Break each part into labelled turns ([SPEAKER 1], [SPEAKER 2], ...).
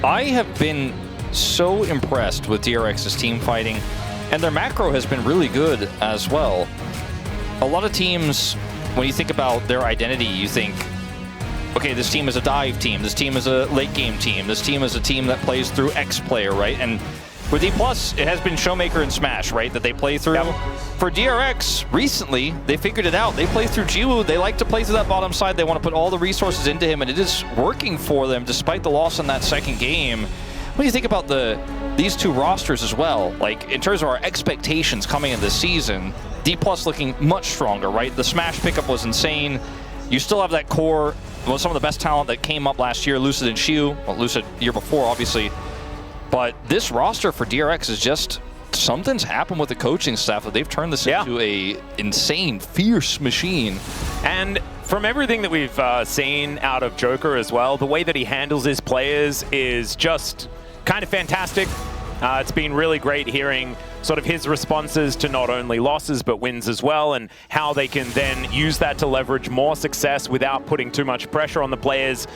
[SPEAKER 1] I have been so impressed with DRX's team fighting, and their macro has been really good as well. A lot of teams, when you think about their identity, you think, okay, this team is a dive team, this team is a late game team, this team is a team that plays through X player, right? And with D+, it has been Showmaker and Smash, right, that they play through. Yep. For DRX, recently, they figured it out. They play through Jiwoo. They like to play through that bottom side. They want to put all the resources into him, and it is working for them despite the loss in that second game. What do you think about these two rosters as well? Like, in terms of our expectations coming into this season, D+ looking much stronger, right? The Smash pickup was insane. You still have that core, well, some of the best talent that came up last year, Lucid and Shiu. Well, Lucid year before, obviously. But this roster for DRX is just, something's happened with the coaching staff that they've turned this into a insane, fierce machine.
[SPEAKER 2] And from everything that we've seen out of Joker as well, the way that he handles his players is just kind of fantastic. It's been really great hearing sort of his responses to not only losses but wins as well, and how they can then use that to leverage more success without putting too much pressure on the players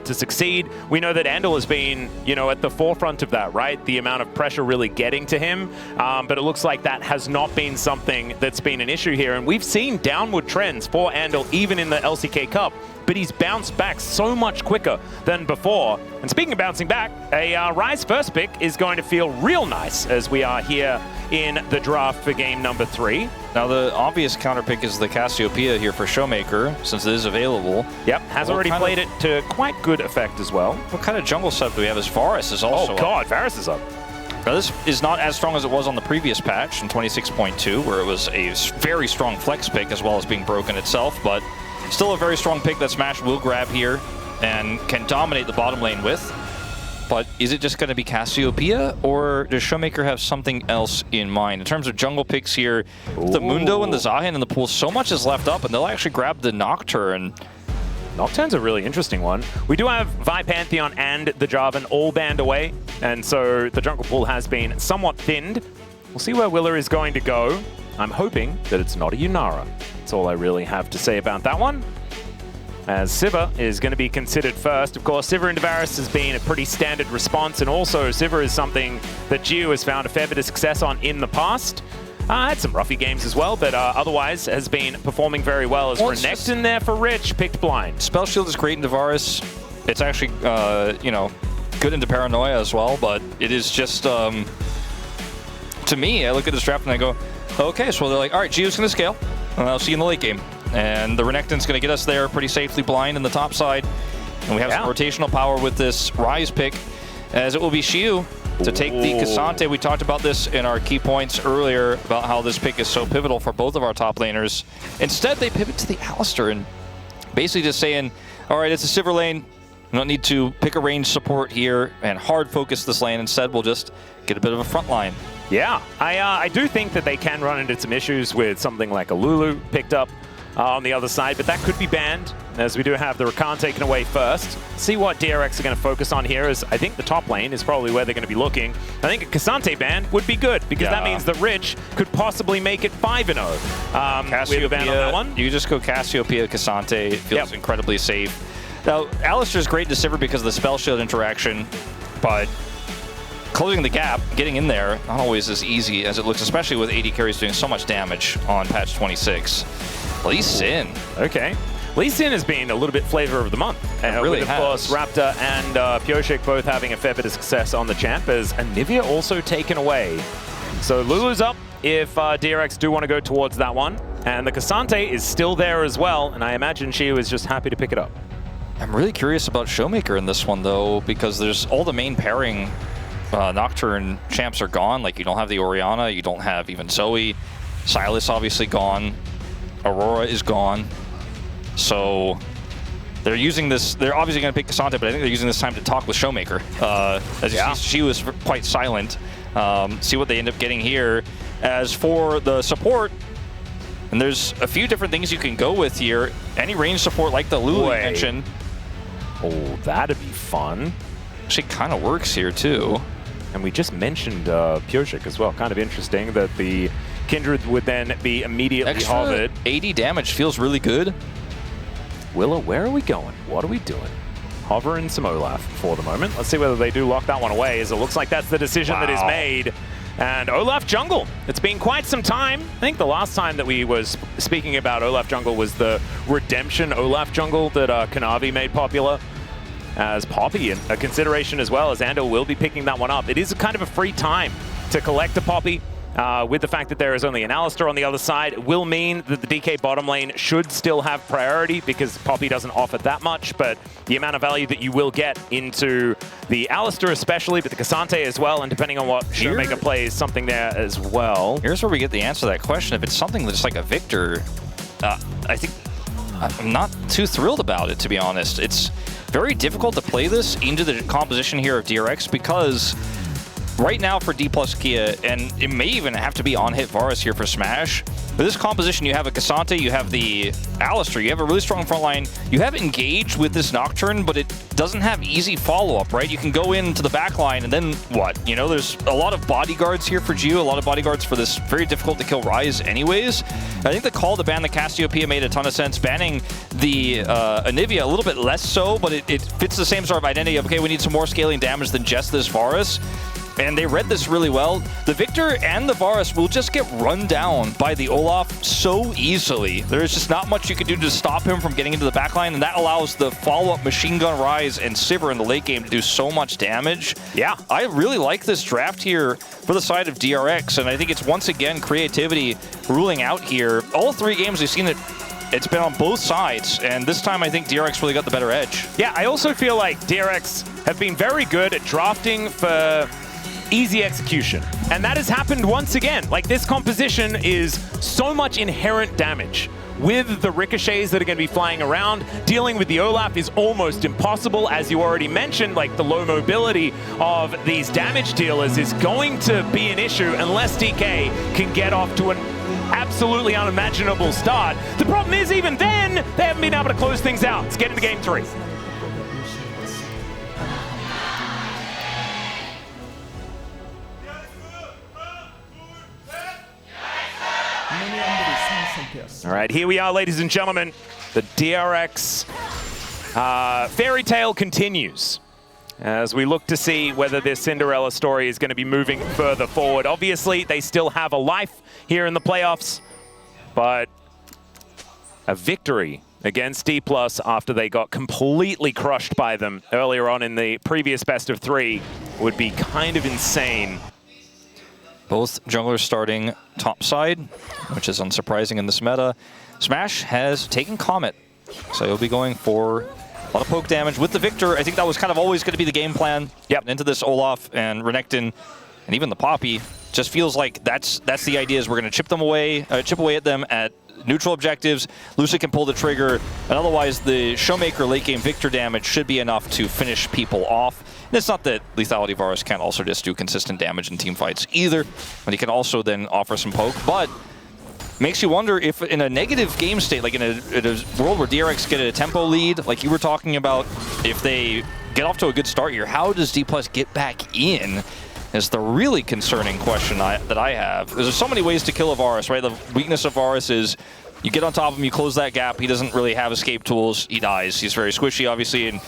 [SPEAKER 2] to succeed. We know that Andal has been, you know, at the forefront of that, right? The amount of pressure really getting to him, but it looks like that has not been something that's been an issue here, and we've seen downward trends for Andal even in the LCK Cup, but he's bounced back so much quicker than before. And speaking of bouncing back, a Rise first pick is going to feel real nice as we are here in the draft for game number 3.
[SPEAKER 1] Now the obvious counter pick is the Cassiopeia here for Showmaker, since it is available.
[SPEAKER 2] Yep, has already played it to quite good effect as well.
[SPEAKER 1] What kind of jungle setup do we have as Varus is also
[SPEAKER 2] Oh god, Varus is up.
[SPEAKER 1] Now this is not as strong as it was on the previous patch in 26.2, where it was a very strong flex pick as well as being broken itself, but still a very strong pick that Smash will grab here and can dominate the bottom lane with. But is it just going to be Cassiopeia, or does Showmaker have something else in mind? In terms of jungle picks here, the Mundo and the Zahin in the pool, so much is left up, and they'll actually grab the Nocturne.
[SPEAKER 2] Nocturne's a really interesting one. We do have Vi Pantheon and the Jarvan all banned away, and so the jungle pool has been somewhat thinned. We'll see where Willer is going to go. I'm hoping that it's not a Yunara. That's all I really have to say about that one. As Sivir is going to be considered first. Of course, Sivir into Varus has been a pretty standard response, and also Sivir is something that Jiwoo has found a fair bit of success on in the past. Had some roughy games as well, but otherwise has been performing very well. As Renekton there for Rich, picked blind.
[SPEAKER 1] Spell Shield is great into Varus. It's actually, you know, good into Paranoia as well, but it is just, to me, I look at this draft and I go, okay, so they're like, all right, Jiwoo's going to scale, and I'll see you in the late game. And the Renekton's going to get us there pretty safely blind in the top side. And we have some rotational power with this Rise pick, as it will be Shiu to take the K'Sante. We talked about this in our key points earlier about how this pick is so pivotal for both of our top laners. Instead, they pivot to the Alistar and basically just saying, all right, it's a Sivir lane. We don't need to pick a range support here and hard focus this lane. Instead, we'll just get a bit of a front line.
[SPEAKER 2] Yeah, I do think that they can run into some issues with something like a Lulu picked up on the other side, but that could be banned, as we do have the Rakan taken away first. See what DRX are going to focus on here, as I think the top lane is probably where they're going to be looking. I think a K'Sante ban would be good, because that means the Rich could possibly make it 5-0.
[SPEAKER 1] Cassiopeia,
[SPEAKER 2] ban on that one.
[SPEAKER 1] You just go Cassiopeia, K'Sante. It feels incredibly safe. Now, Alistar's great to Sivir because of the Spell Shield interaction, but closing the gap, getting in there, not always as easy as it looks, especially with AD carries doing so much damage on patch 26. Lee Sin.
[SPEAKER 2] Okay. Lee Sin has been a little bit flavor of the month.
[SPEAKER 1] Really
[SPEAKER 2] with, of course, Raptor and Pioshik both having a fair bit of success on the champ, as Anivia also taken away. So Lulu's up if DRX do want to go towards that one. And the K'Sante is still there as well, and I imagine she was just happy to pick it up.
[SPEAKER 1] I'm really curious about Showmaker in this one, though, because there's all the main pairing Nocturne champs are gone. Like, you don't have the Orianna, you don't have even Zoe. Silas obviously gone. Aurora is gone. So they're using this, they're obviously going to pick K'Sante, but I think they're using this time to talk with Showmaker. As you see, she was quite silent. See what they end up getting here. As for the support, and there's a few different things you can go with here. Any range support like the Lulu mentioned.
[SPEAKER 2] Oh, that'd be fun.
[SPEAKER 1] Actually kind of works here too.
[SPEAKER 2] And we just mentioned Pioshik as well. Kind of interesting that the Kindred would then be immediately hovered.
[SPEAKER 1] 80 damage feels really good.
[SPEAKER 2] Willa, where are we going? What are we doing? Hover and some Olaf for the moment. Let's see whether they do lock that one away, as it looks like that's the decision that is made. And Olaf jungle. It's been quite some time. I think the last time that we was speaking about Olaf jungle was the Redemption Olaf jungle that Kanavi made popular. As Poppy a consideration as well, as Andal will be picking that one up. It is kind of a free time to collect a Poppy. With the fact that there is only an Alistar on the other side, it will mean that the DK bottom lane should still have priority because Poppy doesn't offer that much, but the amount of value that you will get into the Alistar especially, but the Cassante as well, and depending on what Showmaker plays, something there as well.
[SPEAKER 1] Here's where we get the answer to that question. If it's something that's like a Victor, I think I'm not too thrilled about it, to be honest. It's very difficult to play this into the composition here of DRX because right now for D plus Kia, and it may even have to be on-hit Varus here for Smash, but this composition, you have a Cassante, you have the Alistar, you have a really strong front line, you have Engage with this Nocturne, but it doesn't have easy follow-up, right? You can go into the back line and then what? You know, there's a lot of bodyguards here for Geo, a lot of bodyguards for this very difficult to kill Ryze anyways. I think the call to ban the Cassiopeia made a ton of sense. Banning the Anivia a little bit less so, but it fits the same sort of identity of, okay, we need some more scaling damage than just this Varus. And they read this really well. The Victor and the Varus will just get run down by the Olaf so easily. There's just not much you can do to stop him from getting into the backline, and that allows the follow-up Machine Gun Ryze and Sivir in the late game to do so much damage. Yeah, I really like this draft here for the side of DRX, and I think it's once again creativity ruling out here. All three games we've seen it's been on both sides, and this time I think DRX really got the better edge.
[SPEAKER 2] Yeah, I also feel like DRX have been very good at drafting for easy execution. And that has happened once again. Like, this composition is so much inherent damage. With the ricochets that are going to be flying around, dealing with the Olaf is almost impossible. As you already mentioned, like, the low mobility of these damage dealers is going to be an issue unless DK can get off to an absolutely unimaginable start. The problem is, even then, they haven't been able to close things out. Let's get into game 3. All right, here we are, ladies and gentlemen. The DRX fairy tale continues as we look to see whether this Cinderella story is going to be moving further forward. Obviously, they still have a life here in the playoffs, but a victory against D+ after they got completely crushed by them earlier on in the previous best of 3 would be kind of insane.
[SPEAKER 1] Both junglers starting top side, which is unsurprising in this meta. Smash has taken Comet, so he'll be going for a lot of poke damage with the Victor. I think that was kind of always going to be the game plan. Yep. Into this Olaf and Renekton, and even the Poppy. Just feels like that's the idea, is we're going to chip away at them at neutral objectives. Lucy can pull the trigger, and otherwise the Showmaker late game Victor damage should be enough to finish people off. And it's not that Lethality Varus can't also just do consistent damage in team fights either, but he can also then offer some poke. But makes you wonder if in a negative game state, like in a world where DRX get a tempo lead, like you were talking about, if they get off to a good start here, how does D+ get back in? Is the really concerning question that I have. There's so many ways to kill a Varus, right? The weakness of Varus is you get on top of him, you close that gap, he doesn't really have escape tools, he dies. He's very squishy, obviously, and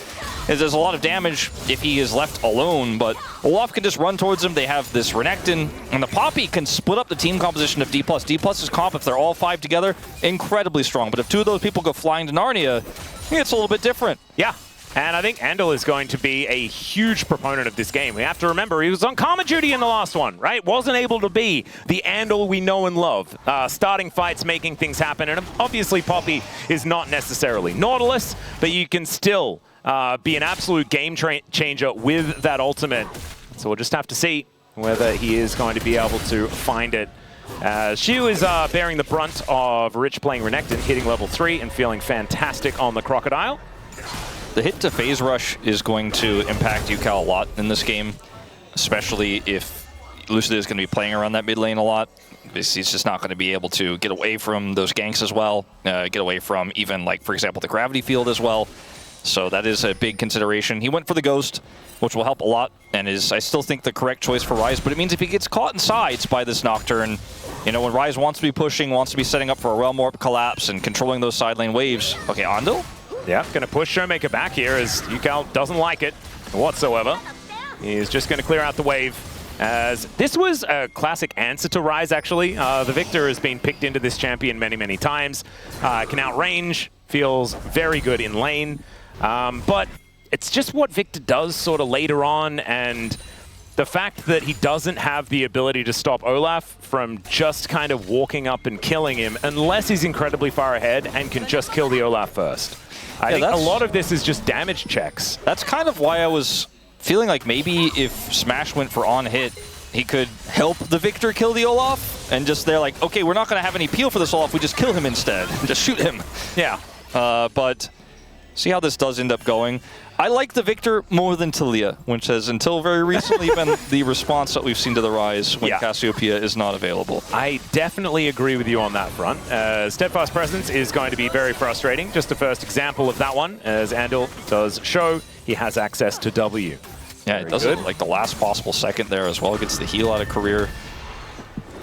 [SPEAKER 1] there's a lot of damage if he is left alone, but Olaf can just run towards him. They have this Renekton, and the Poppy can split up the team composition of D+. D+'s comp, if they're all 5 together, incredibly strong, but if 2 of those people go flying to Narnia, it's a little bit different.
[SPEAKER 2] Yeah. And I think Andal is going to be a huge proponent of this game. We have to remember, he was on karma duty in the last one, right? Wasn't able to be the Andal we know and love. Starting fights, making things happen. And obviously, Poppy is not necessarily Nautilus, but you can still be an absolute game changer with that ultimate. So we'll just have to see whether he is going to be able to find it. She is bearing the brunt of Rich playing Renekton, hitting level 3 and feeling fantastic on the Crocodile.
[SPEAKER 1] The hit to phase rush is going to impact UCal a lot in this game, especially if Lucid is going to be playing around that mid lane a lot. He's just not going to be able to get away from those ganks as well, get away from even, like, for example, the gravity field as well. So that is a big consideration. He went for the Ghost, which will help a lot, and is, I still think, the correct choice for Ryze, but it means if he gets caught in sides by this Nocturne, you know, when Ryze wants to be pushing, wants to be setting up for a Realm Warp collapse and controlling those side lane waves. Okay, Andal?
[SPEAKER 2] Yeah, going to push Showmaker back here as Yukal doesn't like it whatsoever. He's just going to clear out the wave. As this was a classic answer to Rise, actually. The Victor has been picked into this champion many, many times. Can outrange, feels very good in lane. But it's just what Victor does sort of later on, and the fact that he doesn't have the ability to stop Olaf from just kind of walking up and killing him unless he's incredibly far ahead and can just kill the Olaf first. I think a lot of this is just damage checks.
[SPEAKER 1] That's kind of why I was feeling like maybe if Smash went for on-hit, he could help the Victor kill the Olaf, and just they're like, okay, we're not going to have any peel for this Olaf, we just kill him instead. Just shoot him.
[SPEAKER 2] Yeah.
[SPEAKER 1] But see how this does end up going. I like the Victor more than Talia, which has until very recently been the response that we've seen to the Rise when Cassiopeia is not available.
[SPEAKER 2] I definitely agree with you on that front. Steadfast Presence is going to be very frustrating. Just the first example of that one, as Andal does show he has access to W.
[SPEAKER 1] Yeah, it does it like the last possible second there as well. Gets the heal out of career.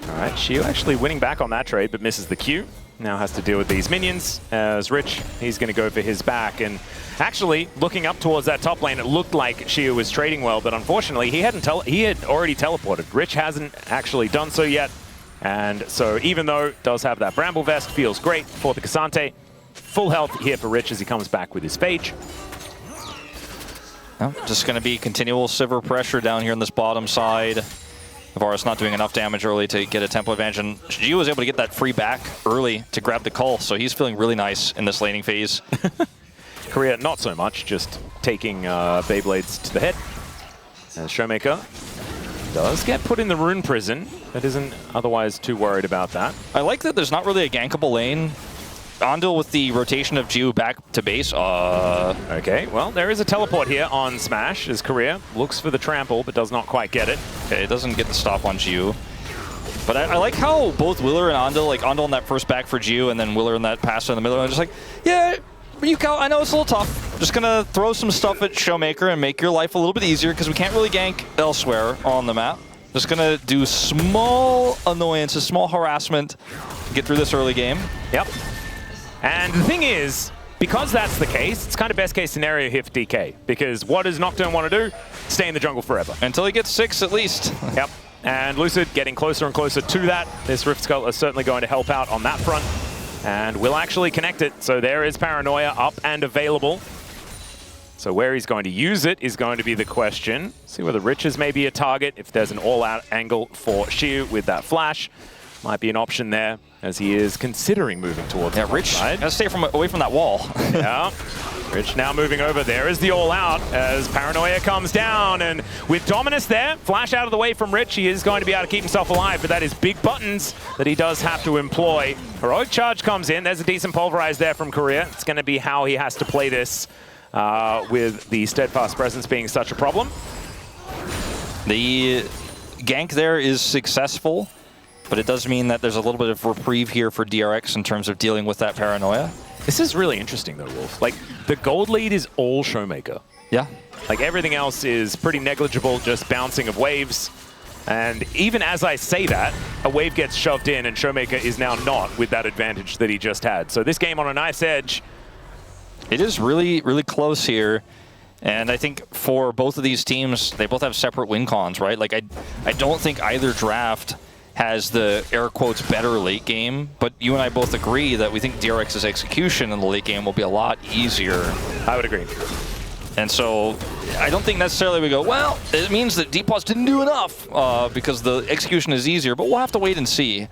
[SPEAKER 2] All right, Shiu actually winning back on that trade, but misses the Q. Now has to deal with these minions. As Rich, he's going to go for his back. And actually, looking up towards that top lane, it looked like Shiu was trading well, but unfortunately, he had already teleported. Rich hasn't actually done so yet. And so even though it does have that Bramble Vest, feels great for the Cassante. Full health here for Rich as he comes back with his Phage.
[SPEAKER 1] Just going to be continual Sivir pressure down here on this bottom side. Varus not doing enough damage early to get a tempo advantage, and Gio was able to get that free back early to grab the cull, so he's feeling really nice in this laning phase.
[SPEAKER 2] Korea, not so much, just taking Beyblades to the head. As Showmaker does get put in the rune prison, but isn't otherwise too worried about that.
[SPEAKER 1] I like that there's not really a gankable lane. Andal with the rotation of Jiu back to base.
[SPEAKER 2] Okay, well, there is a teleport here on Smash as Korea looks for the trample, but does not quite get it.
[SPEAKER 1] Okay, it doesn't get the stop on Jiu. But I like how both Willer and Andal, like Andal in that first back for Jiu, and then Willer in that pass in the middle, and just like, yeah, Yukal, I know it's a little tough. Just gonna throw some stuff at Showmaker and make your life a little bit easier, because we can't really gank elsewhere on the map. Just gonna do small annoyances, small harassment to get through this early game.
[SPEAKER 2] Yep. And the thing is, because that's the case, it's kind of best case scenario here for DK. Because what does Nocturne want to do? Stay in the jungle forever.
[SPEAKER 1] Until he gets 6 at least.
[SPEAKER 2] Yep. And Lucid getting closer and closer to that. This Rift Skull is certainly going to help out on that front. And will actually connect it. So there is Paranoia up and available. So where he's going to use it is going to be the question. See whether Rich is maybe a target. If there's an all-out angle for Shiu with that flash. Might be an option there, as he is considering moving towards the
[SPEAKER 1] Rich
[SPEAKER 2] side.
[SPEAKER 1] gotta stay away from that wall.
[SPEAKER 2] Yeah. Rich now moving over. There is the all-out as Paranoia comes down. And with Dominus there, flash out of the way from Rich, he is going to be able to keep himself alive, but that is big buttons that he does have to employ. Heroic Charge comes in. There's a decent pulverize there from Korea. It's going to be how he has to play this with the Steadfast Presence being such a problem.
[SPEAKER 1] The gank there is successful. But it does mean that there's a little bit of reprieve here for DRX in terms of dealing with that Paranoia.
[SPEAKER 2] This is really interesting though, Wolf. Like, the gold lead is all Showmaker.
[SPEAKER 1] Yeah.
[SPEAKER 2] Like, everything else is pretty negligible, just bouncing of waves. And even as I say that, a wave gets shoved in and Showmaker is now not with that advantage that he just had. So this game on a nice edge.
[SPEAKER 1] It is really, really close here. And I think for both of these teams, they both have separate win cons, right? Like, I don't think either draft has the air quotes better late game, but you and I both agree that we think DRX's execution in the late game will be a lot easier.
[SPEAKER 2] I would agree.
[SPEAKER 1] And so I don't think necessarily we go, well, it means that Deepos didn't do enough because the execution is easier, but we'll have to wait and see.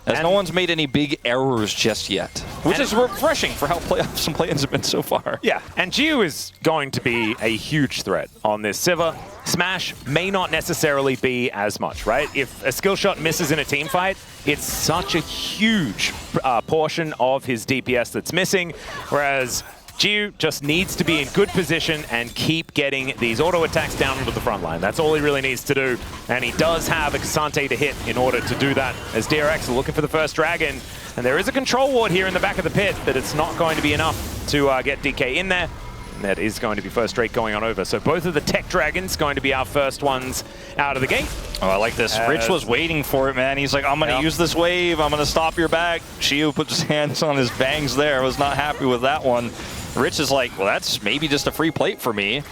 [SPEAKER 1] As no one's made any big errors just yet, which is refreshing for how some play-ins have been so far.
[SPEAKER 2] Yeah, and Jiu is going to be a huge threat on this Sivir. Smash may not necessarily be as much, right? If a skill shot misses in a team fight, it's such a huge portion of his DPS that's missing, whereas Jiu just needs to be in good position and keep getting these auto attacks down into the front line. That's all he really needs to do. And he does have a Cassante to hit in order to do that, as DRX are looking for the first dragon. And there is a control ward here in the back of the pit, but it's not going to be enough to get DK in there. And that is going to be first rate going on over. So both of the tech dragons going to be our first ones out of the gate.
[SPEAKER 1] Oh, I like this. Rich was waiting for it, man. He's like, I'm going to use this wave. I'm going to stop your back. Shiu puts his hands on his bangs there. Was not happy with that one. Rich is like, well, that's maybe just a free plate for me.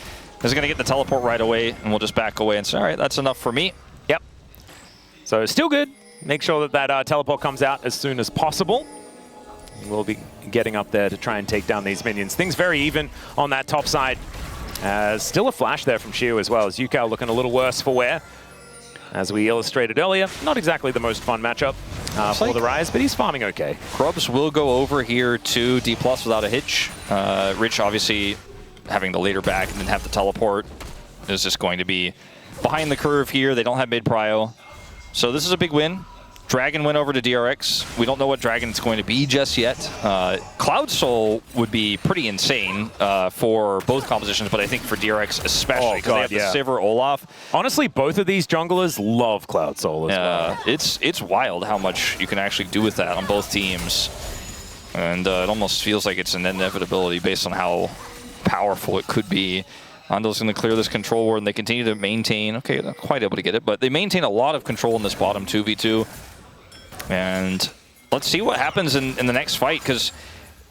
[SPEAKER 1] He's going to get the teleport right away, and we'll just back away and say, all right, that's enough for me.
[SPEAKER 2] Yep. So still good. Make sure that teleport comes out as soon as possible. We'll be getting up there to try and take down these minions. Things very even on that top side. Still a flash there from Xiu as well, as Yukao looking a little worse for wear. As we illustrated earlier, not exactly the most fun matchup for the Rise, but he's farming okay.
[SPEAKER 1] Grubs will go over here to D+ without a hitch. Rich obviously having the later back and then have the teleport is just going to be behind the curve here. They don't have mid prio. So this is a big win. Dragon went over to DRX. We don't know what Dragon it's going to be just yet. Cloud Soul would be pretty insane for both compositions, but I think for DRX especially, because they have the Sivir Olaf.
[SPEAKER 2] Honestly, both of these junglers love Cloud Soul as well.
[SPEAKER 1] It's wild how much you can actually do with that on both teams. And it almost feels like it's an inevitability based on how powerful it could be. Ando's going to clear this control ward, and they continue to maintain. Okay, not quite able to get it, but they maintain a lot of control in this bottom 2v2. And let's see what happens in the next fight, because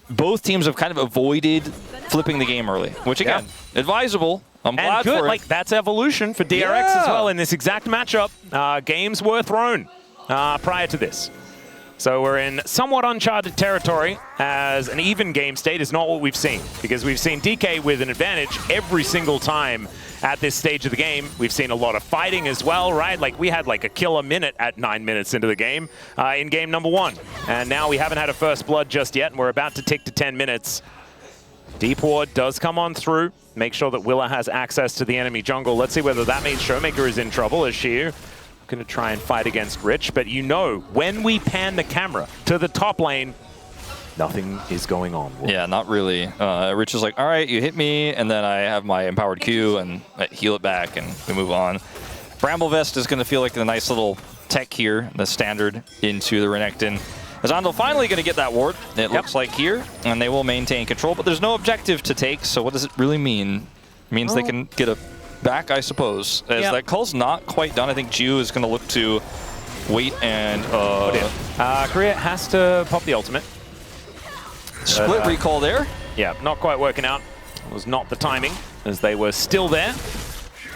[SPEAKER 1] both teams have kind of avoided flipping the game early, which again, advisable. I'm glad for it.
[SPEAKER 2] Like, that's evolution for DRX as well in this exact matchup. Games were thrown prior to this. So we're in somewhat uncharted territory, as an even game state is not what we've seen, because we've seen DK with an advantage every single time at this stage of the game. We've seen a lot of fighting as well, right? Like, we had like a killer minute at 9 minutes into the game in game number 1. And now we haven't had a first blood just yet, and we're about to tick to 10 minutes. Deep Ward does come on through. Make sure that Willa has access to the enemy jungle. Let's see whether that means Showmaker is in trouble, as Xiu going to try and fight against Rich. But you know, when we pan the camera to the top lane, nothing is going on.
[SPEAKER 1] Yeah, not really. Rich is like, all right, you hit me, and then I have my empowered Q, and I heal it back, and we move on. Bramblevest is going to feel like a nice little tech here, the standard into the Renekton. Is Ando finally going to get that ward, it looks like here, and they will maintain control, but there's no objective to take, so what does it really mean? It means they can get a back, I suppose. As that call's not quite done, I think Ju is going to look to wait and...
[SPEAKER 2] Korea has to pop the ultimate.
[SPEAKER 1] Split recall there.
[SPEAKER 2] Yeah, not quite working out. It was not the timing, as they were still there.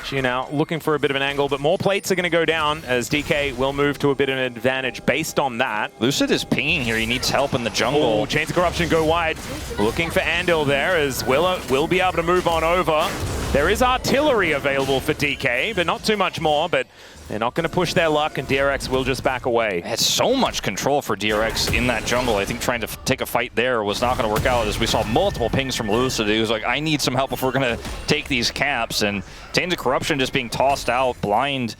[SPEAKER 2] She now looking for a bit of an angle, but more plates are going to go down, as DK will move to a bit of an advantage based on that.
[SPEAKER 1] Lucid is pinging here. He needs help in the jungle.
[SPEAKER 2] Oh, Chains of Corruption go wide. Looking for Andil there, as Willa will be able to move on over. There is artillery available for DK, but not too much more. But they're not going to push their luck, and DRX will just back away.
[SPEAKER 1] Had so much control for DRX in that jungle. I think trying to take a fight there was not going to work out, as we saw multiple pings from Lucid. He was like, I need some help if we're going to take these camps. And Chains of Corruption just being tossed out. Blind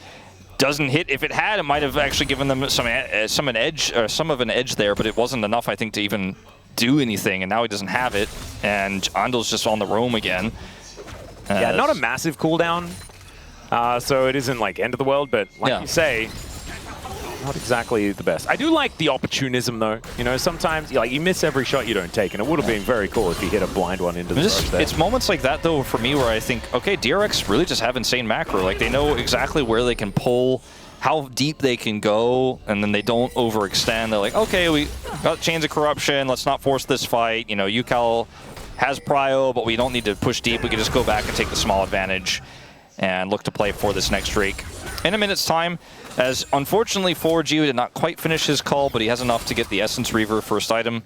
[SPEAKER 1] doesn't hit. If it had, it might have actually given them some of an edge there, but it wasn't enough, I think, to even do anything. And now he doesn't have it, and Ando's just on the roam again.
[SPEAKER 2] Yeah, not a massive cooldown. So it isn't like end of the world, but like you say, not exactly the best. I do like the opportunism though. You know, sometimes you miss every shot you don't take, and it would have been very cool if you hit a blind one into the rush there.
[SPEAKER 1] It's moments like that though for me where I think, okay, DRX really just have insane macro. Like, they know exactly where they can pull, how deep they can go, and then they don't overextend. They're like, okay, we got Chains of Corruption, let's not force this fight. You know, Yukao has prio, but we don't need to push deep. We can just go back and take the small advantage and look to play for this next Drake in a minute's time, as unfortunately 4G did not quite finish his call, but he has enough to get the Essence Reaver first item,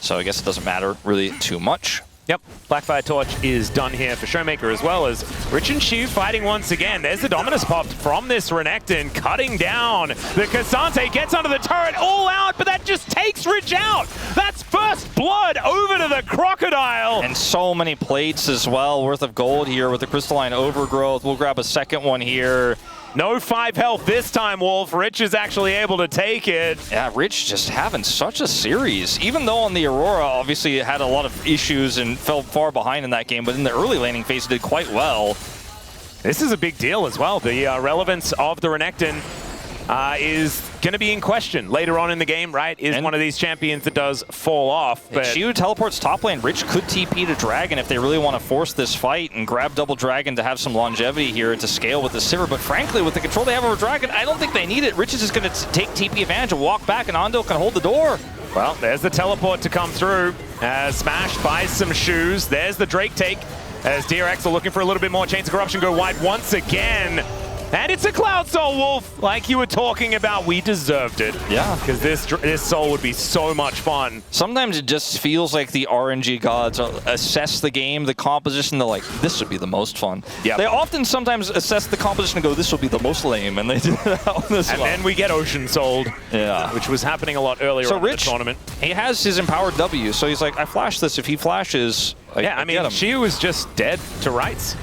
[SPEAKER 1] so I guess it doesn't matter really too much.
[SPEAKER 2] Yep, Blackfire Torch is done here for Showmaker, as well as Rich and Xiu fighting once again. There's the Dominus popped from this Renekton, cutting down. The Cassante gets under the turret, all out, but that just takes Rich out. That's first blood over to the Crocodile.
[SPEAKER 1] And so many plates as well, worth of gold here with the Crystalline Overgrowth. We'll grab a second one here.
[SPEAKER 2] No 5 health this time, Wolf. Rich is actually able to take it.
[SPEAKER 1] Yeah, Rich just having such a series. Even though on the Aurora, obviously, it had a lot of issues and fell far behind in that game, but in the early laning phase, it did quite well.
[SPEAKER 2] This is a big deal as well. The relevance of the Renekton is going to be in question later on in the game, right? Is one of these champions that does fall off. But
[SPEAKER 1] Xiu teleports top lane. Rich could TP to Dragon if they really want to force this fight and grab double Dragon to have some longevity here to scale with the Sivir. But frankly, with the control they have over Dragon, I don't think they need it. Rich is just going to take TP advantage and walk back, and Ando can hold the door.
[SPEAKER 2] Well, there's the teleport to come through. Smash buys some shoes. There's the Drake take as DRX are looking for a little bit more. Chains of Corruption go wide once again. And it's a Cloud Soul Wolf, like you were talking about. We deserved it.
[SPEAKER 1] Yeah.
[SPEAKER 2] Because this soul would be so much fun.
[SPEAKER 1] Sometimes it just feels like the RNG gods assess the game, the composition, they're like, this would be the most fun.
[SPEAKER 2] Yep.
[SPEAKER 1] They often sometimes assess the composition and go, this will be the most lame, and they do that on this one.
[SPEAKER 2] And then we get Ocean Sold, which was happening a lot earlier in the tournament.
[SPEAKER 1] He has his empowered W, so he's like, I flash this. If he flashes, I mean,
[SPEAKER 2] Shiu is just dead to rights.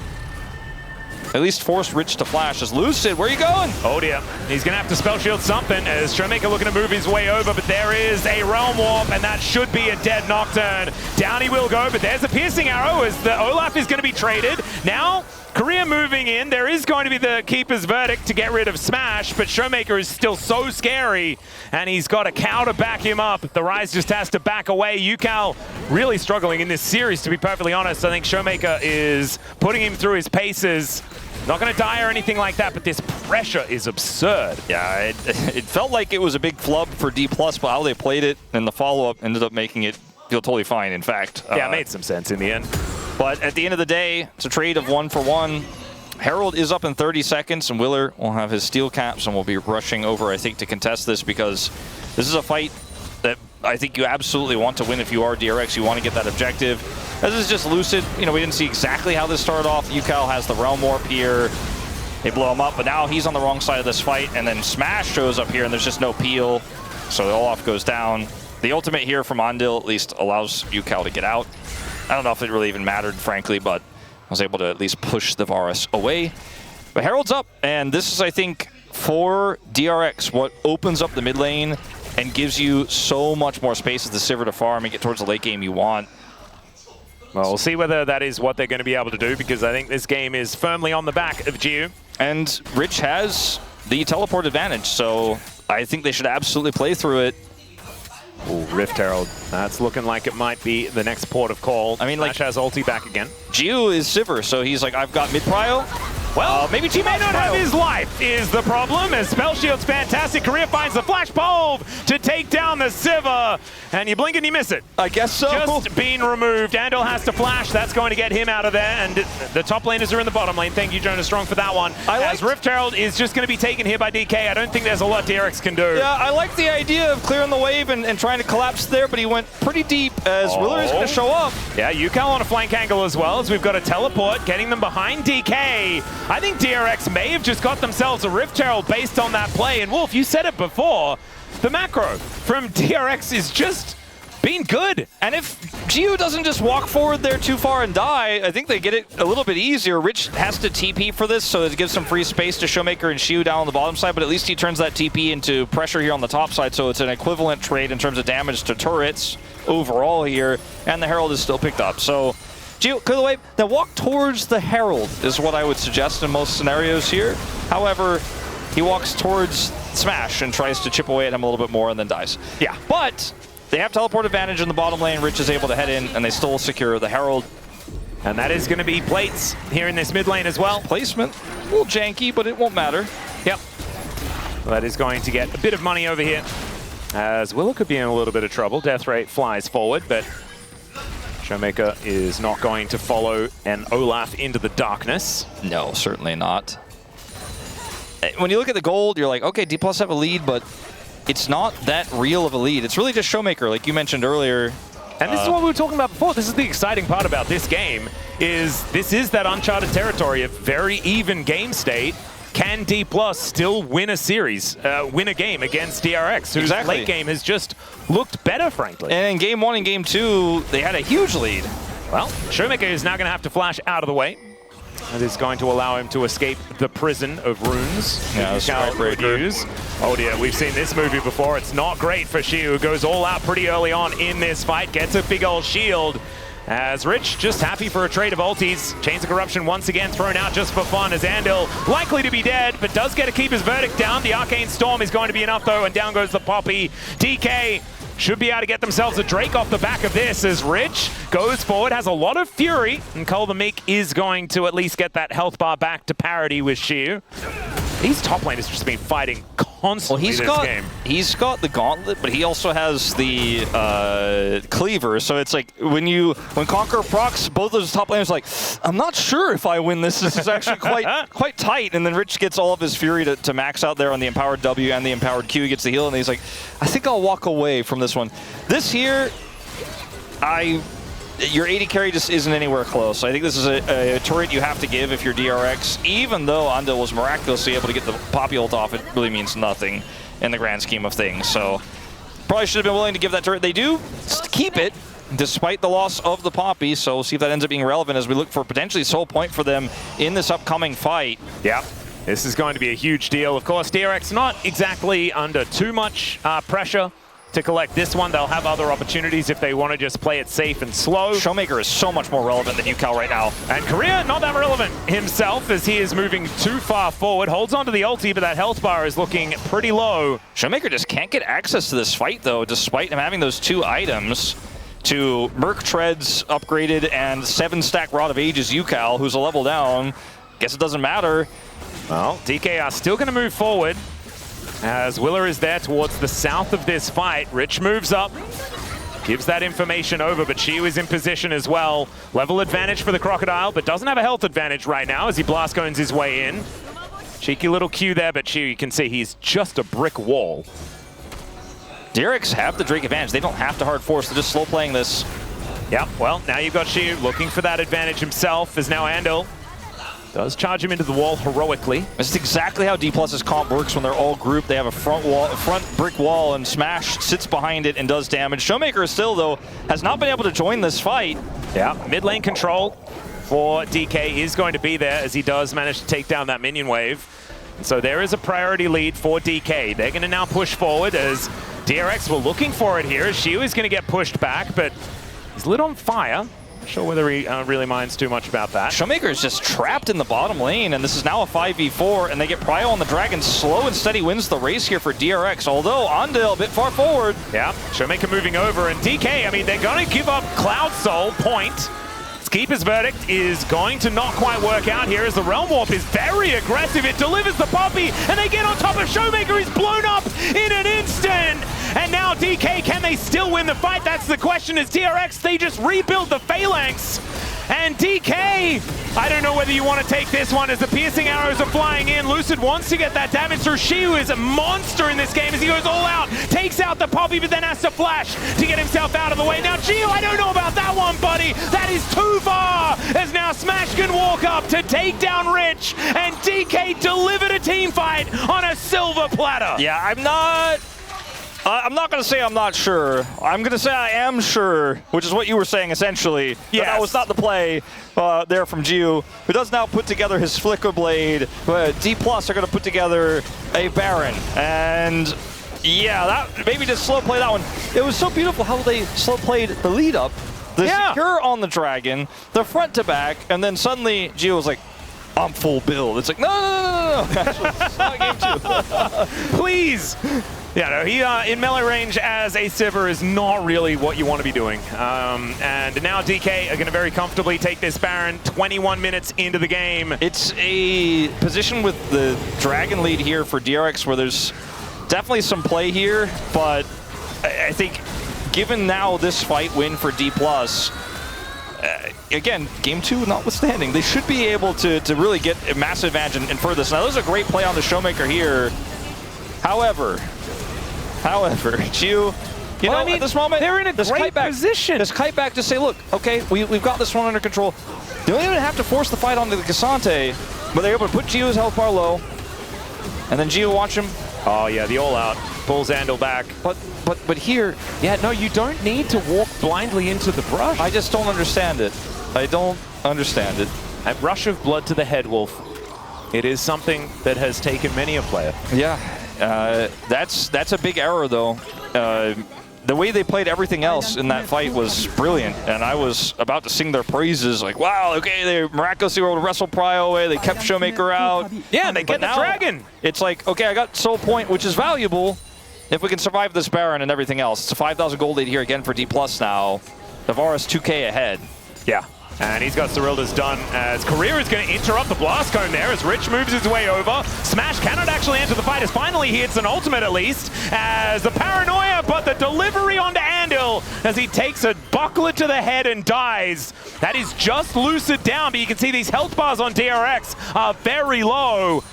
[SPEAKER 1] At least force Rich to flash. As Lucid, where are you going?
[SPEAKER 2] Oh dear. He's going to have to spell shield something as Showmaker looking to move his way over, but there is a Realm Warp, and that should be a dead Nocturne. Down he will go, but there's a piercing arrow as the Olaf is going to be traded. Now, Korea moving in. There is going to be the Keeper's Verdict to get rid of Smash, but Showmaker is still so scary, and he's got a cow to back him up. The Rise just has to back away. Yukal really struggling in this series, to be perfectly honest. I think Showmaker is putting him through his paces. Not going to die or anything like that, but this pressure is absurd.
[SPEAKER 1] Yeah, it felt like it was a big flub for D+, but how they played it and the follow-up ended up making it feel totally fine, in fact.
[SPEAKER 2] Yeah, it made some sense in the end.
[SPEAKER 1] But at the end of the day, it's a trade of 1-for-1. Herald is up in 30 seconds, and Willer will have his steel caps and will be rushing over, I think, to contest this, because this is a fight that I think you absolutely want to win if you are DRX. You want to get that objective. This is just Lucid. You know, we didn't see exactly how this started off. Yukal has the Realm Warp here. They blow him up, but now he's on the wrong side of this fight, and then Smash shows up here, and there's just no peel. So the Olaf goes down. The ultimate here from Andil at least allows Yukal to get out. I don't know if it really even mattered, frankly, but I was able to at least push the Varus away. But Herald's up, and this is, I think, for DRX, what opens up the mid lane and gives you so much more space as the Sivir to farm and get towards the late game you want.
[SPEAKER 2] Well, we'll see whether that is what they're going to be able to do, because I think this game is firmly on the back of Jiu.
[SPEAKER 1] And Rich has the teleport advantage, so I think they should absolutely play through it.
[SPEAKER 2] Ooh, Rift Herald. That's looking like it might be the next port of call. I mean, like, has ulti back again.
[SPEAKER 1] Jiu is Sivir, so he's like, I've got mid-prio.
[SPEAKER 2] Well, maybe he may not have his life is the problem, as Spell Shield's fantastic. Korea finds the Flash Bulb to take down the Sivir, and you blink and you miss it.
[SPEAKER 1] I guess so.
[SPEAKER 2] Just being removed. Andal has to flash. That's going to get him out of there, and the top laners are in the bottom lane. Thank you, Jonas Strong, for that one. As Rift Herald is just going to be taken here by DK. I don't think there's a lot DRX can do.
[SPEAKER 1] Yeah, I like the idea of clearing the wave and trying to collapse there, but he went pretty deep as Willer is going to show up.
[SPEAKER 2] Yeah, Yukal on a flank angle as well, as we've got a teleport getting them behind DK. I think DRX may have just got themselves a Rift Herald based on that play. And Wolf, you said it before, the macro from DRX is just being good.
[SPEAKER 1] And if Jiu doesn't just walk forward there too far and die, I think they get it a little bit easier. Rich has to TP for this, so it gives some free space to Showmaker and Shiu down on the bottom side, but at least he turns that TP into pressure here on the top side, so it's an equivalent trade in terms of damage to turrets overall here, and the Herald is still picked up. So Jiu, clear the wave. Now walk towards the Herald is what I would suggest in most scenarios here. However, he walks towards Smash and tries to chip away at him a little bit more and then dies.
[SPEAKER 2] Yeah.
[SPEAKER 1] But they have teleport advantage in the bottom lane. Rich is able to head in, and they still secure the Herald.
[SPEAKER 2] And that is going to be plates here in this mid lane as well.
[SPEAKER 1] Placement, a little janky, but it won't matter.
[SPEAKER 2] Yep. Well, that is going to get a bit of money over here, as Willa could be in a little bit of trouble. Death rate flies forward, but Showmaker is not going to follow an Olaf into the darkness.
[SPEAKER 1] No, certainly not. When you look at the gold, you're like, okay, D+ have a lead, but it's not that real of a lead. It's really just Showmaker, like you mentioned earlier.
[SPEAKER 2] And this is what we were talking about before. This is the exciting part about this game, is this is that uncharted territory of very even game state. Can D+ still win a series, win a game against DRX, whose late game has just looked better, frankly.
[SPEAKER 1] And in game 1 and game 2, they had a huge lead.
[SPEAKER 2] Well, Showmaker is now going to have to flash out of the way. That is going to allow him to escape the prison of runes.
[SPEAKER 1] Yeah,
[SPEAKER 2] Oh dear, we've seen this movie before. It's not great for Shiu, who goes all out pretty early on in this fight, gets a big old shield. As Rich just happy for a trade of ultis. Chains of Corruption once again thrown out just for fun, as Andil likely to be dead, but does get to keep his verdict down. The Arcane Storm is going to be enough though, and down goes the Poppy. DK should be able to get themselves a Drake off the back of this, as Rich goes forward, has a lot of fury, and Cole the Meek is going to at least get that health bar back to parity with Shiu. These top laners just been fighting constantly this game.
[SPEAKER 1] He's got the gauntlet, but he also has the cleaver. So it's like when Conqueror procs, both those top laners like, I'm not sure if I win this. This is actually quite tight. And then Rich gets all of his fury to max out there on the empowered W and the empowered Q. He gets the heal, and he's like, I think I'll walk away from this one. This here, your 80 carry just isn't anywhere close. I think this is a turret you have to give if you're DRX. Even though Andil was miraculously able to get the Poppy ult off, it really means nothing in the grand scheme of things. So probably should have been willing to give that turret. They do keep it despite the loss of the Poppy. So we'll see if that ends up being relevant as we look for potentially sole point for them in this upcoming fight.
[SPEAKER 2] Yeah. This is going to be a huge deal. Of course, DRX not exactly under too much pressure to collect this one. They'll have other opportunities if they want to just play it safe and slow.
[SPEAKER 1] Showmaker is so much more relevant than UCal right now.
[SPEAKER 2] And Korea, not that relevant himself as he is moving too far forward. Holds onto the ulti, but that health bar is looking pretty low.
[SPEAKER 1] Showmaker just can't get access to this fight, though, despite him having those 2 items to Merc Treads upgraded and 7-stack Rod of Ages UCal, who's a level down. Guess it doesn't matter.
[SPEAKER 2] Well, DK are still going to move forward, as Willer is there towards the south of this fight. Rich moves up, gives that information over, but Chiu is in position as well. Level advantage for the Crocodile, but doesn't have a health advantage right now as he blast goes his way in. Cheeky little Q there, but Chiu, you can see he's just a brick wall.
[SPEAKER 1] DRX have the Drake advantage. They don't have to hard force. They're just slow playing this.
[SPEAKER 2] Yep, well, now you've got Chiu looking for that advantage himself, as now Andil does charge him into the wall heroically.
[SPEAKER 1] This is exactly how D+'s comp works when they're all grouped. They have a front brick wall, and Smash sits behind it and does damage. Showmaker still, though, has not been able to join this fight.
[SPEAKER 2] Yeah, mid lane control for DK is going to be there as he does manage to take down that minion wave. So there is a priority lead for DK. They're going to now push forward as DRX were looking for it here. Shiu is going to get pushed back, but he's lit on fire. Not sure whether he really minds too much about that.
[SPEAKER 1] Showmaker is just trapped in the bottom lane, and this is now a 5v4, and they get Prio on the Dragon. Slow and steady wins the race here for DRX, although Andil a bit far forward.
[SPEAKER 2] Yeah, Showmaker moving over, and DK, I mean, they're going to give up Cloud Soul point. Keeper's verdict is going to not quite work out here as the Realm Warp is very aggressive. It delivers the Poppy, and they get on top of Showmaker. He's blown up in an instant. And now DK, can they still win the fight? That's the question. As DRX, they just rebuild the Phalanx. And DK, I don't know whether you want to take this one as the piercing arrows are flying in. Lucid wants to get that damage through. Shiu is a monster in this game as he goes all out, takes out the Poppy, but then has to flash to get himself out of the way. Now, Gio, I don't know about that one, buddy. That is too far, as now Smash can walk up to take down Rich, and DK delivered a team fight on a silver platter.
[SPEAKER 1] Yeah, I'm not going to say I'm not sure. I'm going to say I am sure, which is what you were saying essentially.
[SPEAKER 2] Yes.
[SPEAKER 1] That was not the play there from Gio, who does now put together his Flicker Blade. D+ are going to put together a Baron. And yeah, that maybe just slow play that one. It was so beautiful how they slow played the lead up, the secure on the Dragon, the front to back, and then suddenly Gio was like, I'm full build. It's like, no. Actually, it's not game 2.
[SPEAKER 2] Please. Yeah, no, he in melee range as a Sivir is not really what you want to be doing. And now DK are going to very comfortably take this Baron 21 minutes into the game.
[SPEAKER 1] It's a position with the Dragon lead here for DRX where there's definitely some play here, but I think given now this fight win for D+, again, game 2 notwithstanding, they should be able to really get a massive advantage and further this. Now, there's a great play on the Showmaker here. However, Chiu, you know, at this moment,
[SPEAKER 2] they're in a great position.
[SPEAKER 1] Just kite back to say, look, okay, we've got this one under control. They don't even have to force the fight onto the Cassante, but they're able to put Gio's health bar low, and then Gio watch him.
[SPEAKER 2] Oh yeah, the all-out pulls Andil back.
[SPEAKER 1] But here,
[SPEAKER 2] yeah, no, you don't need to walk blindly into the brush.
[SPEAKER 1] I just don't understand it. I don't understand it.
[SPEAKER 2] A rush of blood to the head, Wolf. It is something that has taken many a player.
[SPEAKER 1] Yeah. That's a big error, though. The way they played everything else in that fight was brilliant, and I was about to sing their praises, like, wow, okay, they miraculously were able to wrestle Prio away, they kept Showmaker out.
[SPEAKER 2] Yeah, and they get the Dragon.
[SPEAKER 1] It's like, okay, I got soul point, which is valuable if we can survive this Baron and everything else. It's a 5,000 gold lead here again for D+ now. Navarre's 2K ahead.
[SPEAKER 2] Yeah. And he's got Cyrilda's done as Career is going to interrupt the blast cone there as Rich moves his way over. Smash cannot actually enter the fight as finally he hits an ultimate at least as the paranoia, but the delivery onto Andil as he takes a buckler to the head and dies. That is just Lucid down, but you can see these health bars on DRX are very low.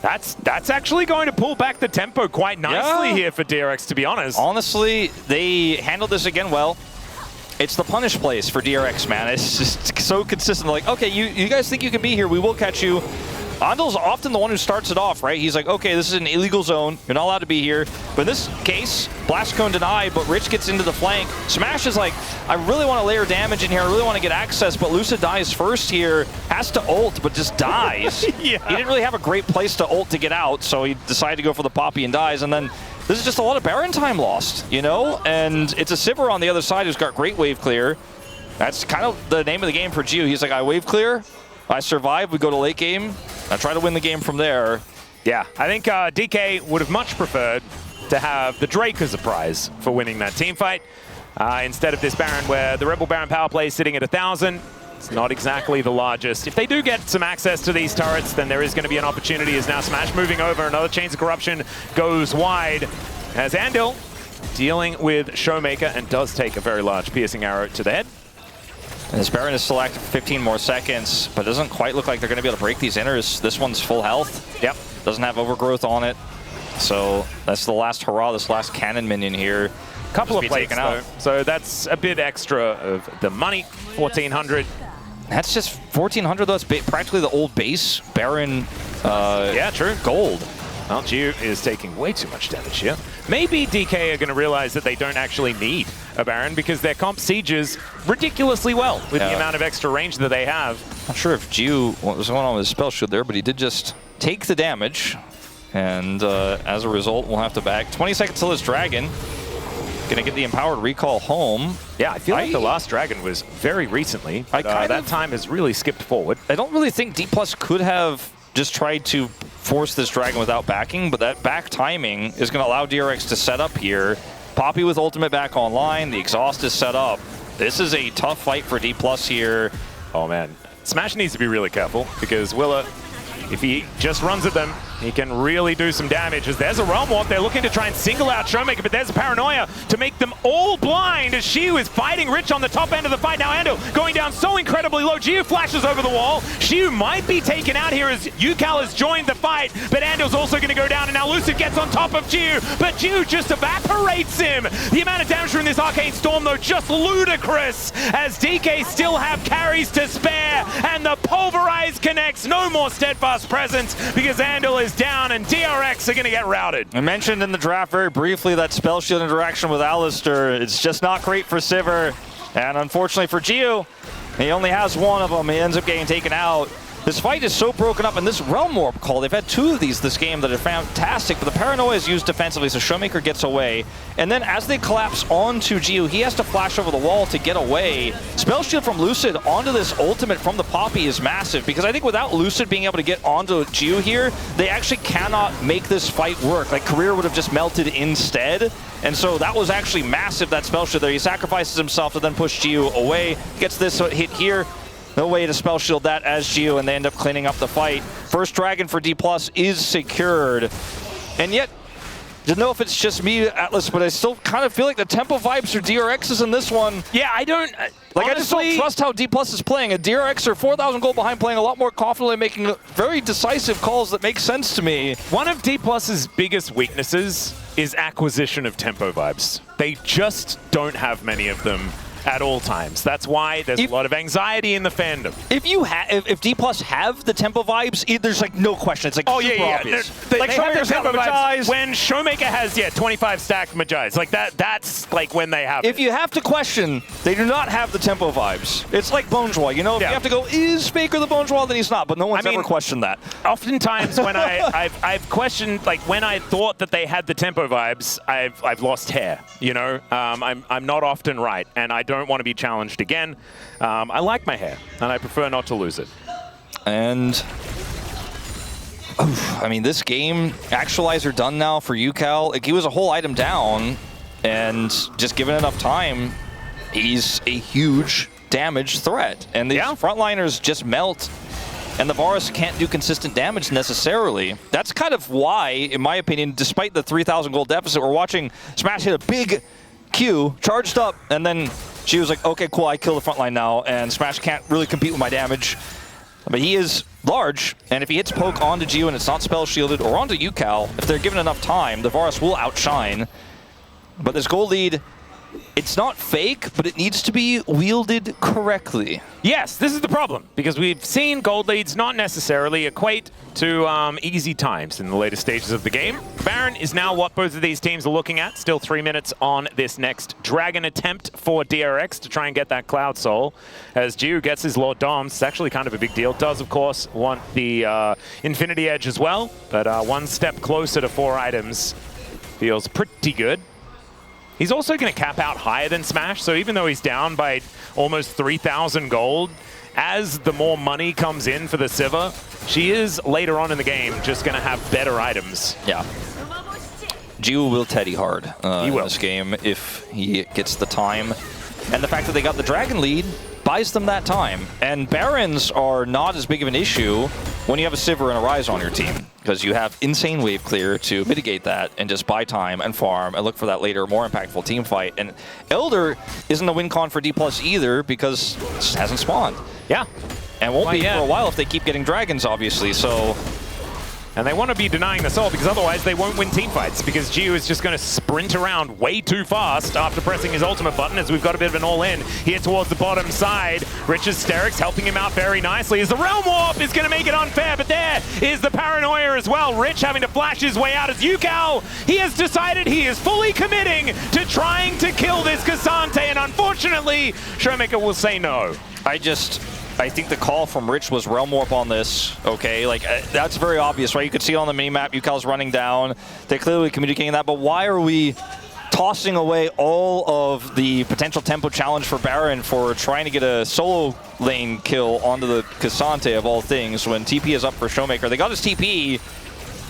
[SPEAKER 2] That's actually going to pull back the tempo quite nicely here for DRX, to be honest.
[SPEAKER 1] Honestly, they handled this again well. It's the punish place for DRX, man. It's just so consistent. Like, okay, you guys think you can be here, we will catch you. Andil's often the one who starts it off, right? He's like, okay, this is an illegal zone. You're not allowed to be here. But in this case, blast cone denied, but Rich gets into the flank. Smash is like, I really want to layer damage in here. I really want to get access, but Lucid dies first here. Has to ult, but just dies. He didn't really have a great place to ult to get out, so he decided to go for the Poppy and dies. And then this is just a lot of Baron time lost, you know? And it's a Sivir on the other side who's got great wave clear. That's kind of the name of the game for Gio. He's like, I wave clear, I survive, we go to late game. I try to win the game from there.
[SPEAKER 2] Yeah, I think DK would have much preferred to have the Drake as a prize for winning that team fight. Instead of this Baron where the Rebel Baron power play is sitting at 1,000. It's not exactly the largest. If they do get some access to these turrets, then there is going to be an opportunity as now Smash moving over. Another Chains of Corruption goes wide as Andil dealing with Showmaker and does take a very large piercing arrow to the head.
[SPEAKER 1] And this Baron is still active for 15 more seconds, but doesn't quite look like they're going to be able to break these inners. This one's full health.
[SPEAKER 2] Yep.
[SPEAKER 1] Doesn't have overgrowth on it. So that's the last hurrah, this last cannon minion here.
[SPEAKER 2] Couple of plates though. So that's a bit extra of the money, 1,400.
[SPEAKER 1] That's just 1,400 though. That's practically the old base Baron
[SPEAKER 2] yeah, true.
[SPEAKER 1] gold.
[SPEAKER 2] Well, Gio is taking way too much damage here. Maybe DK are going to realize that they don't actually need a Baron because their comp sieges ridiculously well with the amount of extra range that they have.
[SPEAKER 1] Not sure if Gio, what was going on with his spell shield there, but he did just take the damage. And as a result, we'll have to back. 20 seconds till this Dragon. Gonna get the Empowered Recall home.
[SPEAKER 2] Yeah, I feel like the last Dragon was very recently. But, that time has really skipped forward.
[SPEAKER 1] I don't really think D+ could have just tried to force this Dragon without backing, but that back timing is going to allow DRX to set up here. Poppy with ultimate back online, the exhaust is set up. This is a tough fight for D+ here.
[SPEAKER 2] Oh man, Smash needs to be really careful because Willa, if he just runs at them, he can really do some damage as there's a Realm Warp. They're looking to try and single out Showmaker, but there's a Paranoia to make them all blind as Shiu is fighting Rich on the top end of the fight. Now Ando going down so incredibly low. Gio flashes over the wall. Shiu might be taken out here as Yukal has joined the fight, but Ando's also going to go down, and now Lucid gets on top of Gio, but Gio just evaporates him. The amount of damage from this Arcane Storm, though, just ludicrous as DK still have carries to spare, and the Pulverize connects. No more Steadfast Presence because Andil is down and DRX are going to get routed.
[SPEAKER 1] I mentioned in the draft very briefly that spell shield interaction with Alistar. It's just not great for Sivir. And unfortunately for Gio, he only has one of them. He ends up getting taken out. This fight is so broken up, and this Realm Warp call, they've had two of these this game that are fantastic, but the Paranoia is used defensively, so Showmaker gets away. And then as they collapse onto Gio, he has to flash over the wall to get away. Spell Shield from Lucid onto this ultimate from the Poppy is massive, because I think without Lucid being able to get onto Gio here, they actually cannot make this fight work. Like, Career would have just melted instead. And so that was actually massive, that Spell Shield there. He sacrifices himself to then push Gio away, gets this hit here. No way to spell shield that as Gio, and they end up cleaning up the fight. First Dragon for D+ is secured. And yet, I don't know if it's just me, Atlas, but I still kind of feel like the tempo vibes for DRXs in this one.
[SPEAKER 2] Yeah, I don't...
[SPEAKER 1] Like, honestly, I just don't trust how D+ is playing. And DRX are 4,000 gold behind, playing a lot more confidently, making very decisive calls that make sense to me.
[SPEAKER 2] One of D+'s biggest weaknesses is acquisition of tempo vibes. They just don't have many of them at all times. That's why there's a lot of anxiety in the fandom.
[SPEAKER 1] If D+ have the tempo vibes, there's like no question. It's like super obvious.
[SPEAKER 2] They have the tempo vibes when Showmaker has 25 stacked Magi's. Like that's like when they have
[SPEAKER 1] If you have to question, they do not have the tempo vibes. It's like Bonjour, you know, if you have to go, is Faker the Bonjour, then he's not, but no one's ever questioned that.
[SPEAKER 2] Oftentimes when I've questioned, like when I thought that they had the tempo vibes, I've lost hair, you know? I'm not often right, and I don't want to be challenged again. I like my hair, and I prefer not to lose it.
[SPEAKER 1] And I mean, this game, Actualizer done now for Yukal. Like, he was a whole item down, and just given enough time, he's a huge damage threat. And these frontliners just melt, and the Varus can't do consistent damage necessarily. That's kind of why, in my opinion, despite the 3,000 gold deficit, we're watching Smash hit a big Q, charged up, and then she was like, okay, cool, I kill the frontline now, and Smash can't really compete with my damage. But he is large, and if he hits poke onto Gio and it's not spell shielded, or onto Yukal, if they're given enough time, the Varus will outshine. But this gold lead, it's not fake, but it needs to be wielded correctly.
[SPEAKER 2] Yes, this is the problem, because we've seen gold leads not necessarily equate to easy times in the later stages of the game. Baron is now what both of these teams are looking at. Still 3 minutes on this next Dragon attempt for DRX to try and get that Cloud Soul. As Jiu gets his Lord Doms, it's actually kind of a big deal. Does, of course, want the Infinity Edge as well, but one step closer to 4 items feels pretty good. He's also going to cap out higher than Smash, so even though he's down by almost 3,000 gold, as the more money comes in for the Sivir, she is later on in the game just going to have better items.
[SPEAKER 1] Yeah. Jiu will Teddy hard in this game if he gets the time. And the fact that they got the Dragon lead buys them that time. And Barons are not as big of an issue when you have a Sivir and a Ryze on your team, because you have insane wave clear to mitigate that and just buy time and farm and look for that later, more impactful team fight. And Elder isn't a win con for D+ either, because it hasn't spawned.
[SPEAKER 2] Yeah.
[SPEAKER 1] And won't be for a while if they keep getting dragons, obviously. So.
[SPEAKER 2] And they want to be denying the soul, because otherwise they won't win team fights, because Gio is just going to sprint around way too fast after pressing his ultimate button, as we've got a bit of an all-in here towards the bottom side. Rich's Sterix helping him out very nicely, as the Realm Warp is going to make it unfair, but there is the Paranoia as well. Rich having to flash his way out as Yukal. He has decided he is fully committing to trying to kill this Cassante, and unfortunately, Showmaker will say no.
[SPEAKER 1] I think the call from Rich was Realm Warp on this, okay? Like, that's very obvious, right? You could see it on the minimap, Yukal's running down. They're clearly communicating that, but why are we tossing away all of the potential tempo challenge for Baron for trying to get a solo lane kill onto the Cassante of all things when TP is up for Showmaker? They got his TP.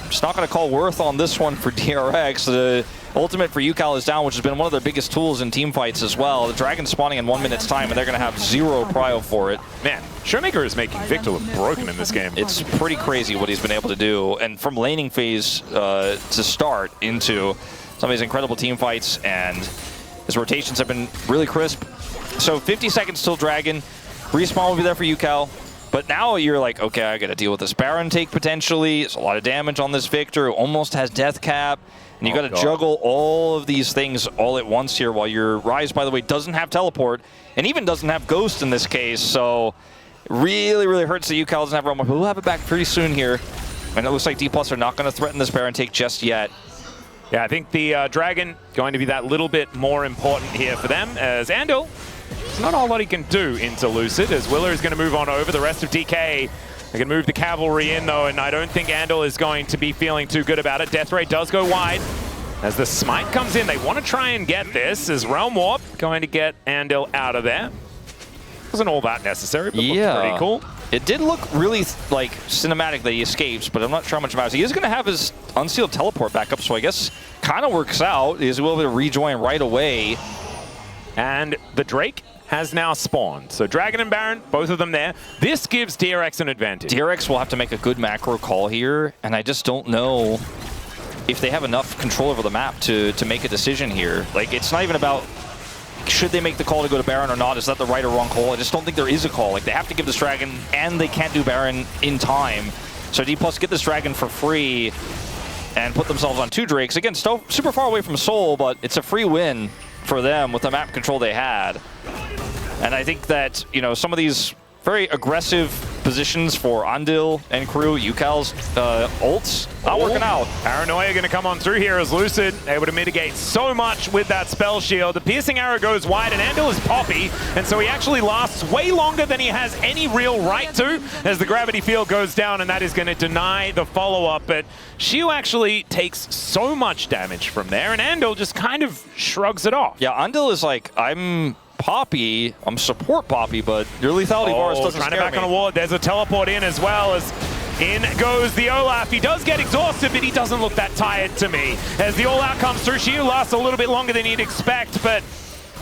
[SPEAKER 1] Just not going to call Worth on this one for DRX. The ultimate for Yukal is down, which has been one of their biggest tools in team fights as well. The Dragon spawning in 1 minute's time, and they're going to have 0 prio for it.
[SPEAKER 2] Man, Showmaker is making Victor look broken in this game.
[SPEAKER 1] It's pretty crazy what he's been able to do. And from laning phase to start into some of these incredible team fights, and his rotations have been really crisp. So 50 seconds till Dragon. Respawn will be there for Yukal. But now you're like, okay, I got to deal with this Baron take potentially. There's a lot of damage on this Victor. Almost has death cap. And you got to juggle all of these things all at once here, while your Ryze, by the way, doesn't have teleport and even doesn't have Ghost in this case. So really, really hurts that Yukal doesn't have Realm Warp. We'll have it back pretty soon here. And it looks like D+ are not going to threaten this Baron take just yet.
[SPEAKER 2] Yeah, I think the Dragon going to be that little bit more important here for them, as Andal, there's not a whole lot he can do into Lucid, as Willer is going to move on over. The rest of DK, they can move the cavalry in though, and I don't think Andal is going to be feeling too good about it. Death Ray does go wide. As the smite comes in, they want to try and get this, as Realm Warp going to get Andal out of there. Wasn't all that necessary, but looked pretty cool.
[SPEAKER 1] It did look really like cinematic that he escapes, but I'm not sure how much matters. He is going to have his unsealed teleport back up, so I guess kind of works out. He's able to rejoin right away.
[SPEAKER 2] And the Drake has now spawned. So Dragon and Baron, both of them there. This gives DRX an advantage.
[SPEAKER 1] DRX will have to make a good macro call here, and I just don't know if they have enough control over the map to make a decision here. Like, it's not even about should they make the call to go to Baron or not. Is that the right or wrong call? I just don't think there is a call. Like, they have to give this Dragon, and they can't do Baron in time. So D+ get this Dragon for free and put themselves on 2 Drakes. Again, still super far away from Soul, but it's a free win for them with the map control they had. And I think that, you know, some of these very aggressive positions for Andil and crew, Yukal's ults, not working out.
[SPEAKER 2] Paranoia going to come on through here as Lucid, able to mitigate so much with that spell shield. The piercing arrow goes wide, and Andil is Poppy, and so he actually lasts way longer than he has any real right to, as the gravity field goes down, and that is going to deny the follow-up. But Shiu actually takes so much damage from there, and Andil just kind of shrugs it off.
[SPEAKER 1] Yeah, Andil is like, I'm Poppy, I'm support Poppy, but your lethality bars doesn't
[SPEAKER 2] trying
[SPEAKER 1] scare
[SPEAKER 2] to back
[SPEAKER 1] me.
[SPEAKER 2] on a ward. There's a teleport in as well, as in goes the Olaf. He does get exhausted, but he doesn't look that tired to me. As the all-out comes through, Shiu lasts a little bit longer than you'd expect, but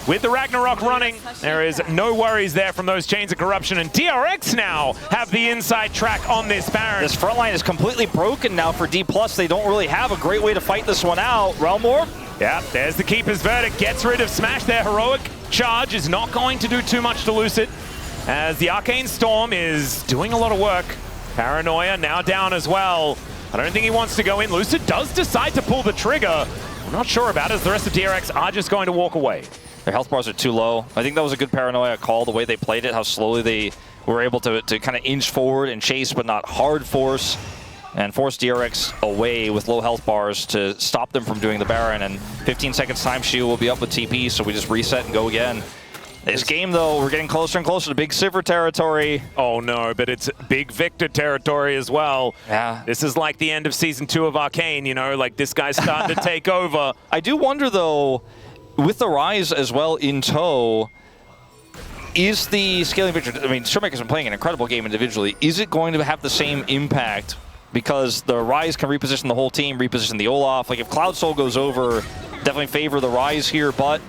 [SPEAKER 2] with the Ragnarok running, there is no worries there from those chains of corruption, and DRX now have the inside track on this Baron.
[SPEAKER 1] This front line is completely broken now for D+. They don't really have a great way to fight this one out. Realm Warp?
[SPEAKER 2] Yeah, there's the Keeper's Verdict, gets rid of Smash. Their heroic charge is not going to do too much to Lucid, as the Arcane Storm is doing a lot of work. Paranoia now down as well. I don't think he wants to go in. Lucid does decide to pull the trigger. I'm not sure about it, as the rest of DRX are just going to walk away.
[SPEAKER 1] Their health bars are too low. I think that was a good Paranoia call, the way they played it, how slowly they were able to kind of inch forward and chase, but not hard force, and force DRX away with low health bars to stop them from doing the Baron. And 15 seconds time shield will be up with TP, so we just reset and go again. This game, though, we're getting closer and closer to Big Sivir territory.
[SPEAKER 2] Oh, no, but it's Big Victor territory as well.
[SPEAKER 1] Yeah.
[SPEAKER 2] This is like the end of Season 2 of Arcane, you know, like this guy's starting to take over.
[SPEAKER 1] I do wonder, though, with the Rise as well in tow, is the Scaling Victor, I mean, Showmaker's been playing an incredible game individually. Is it going to have the same impact? Because the Rise can reposition the whole team, reposition the Olaf. Like, if Cloud Soul goes over, definitely favor the Rise here, but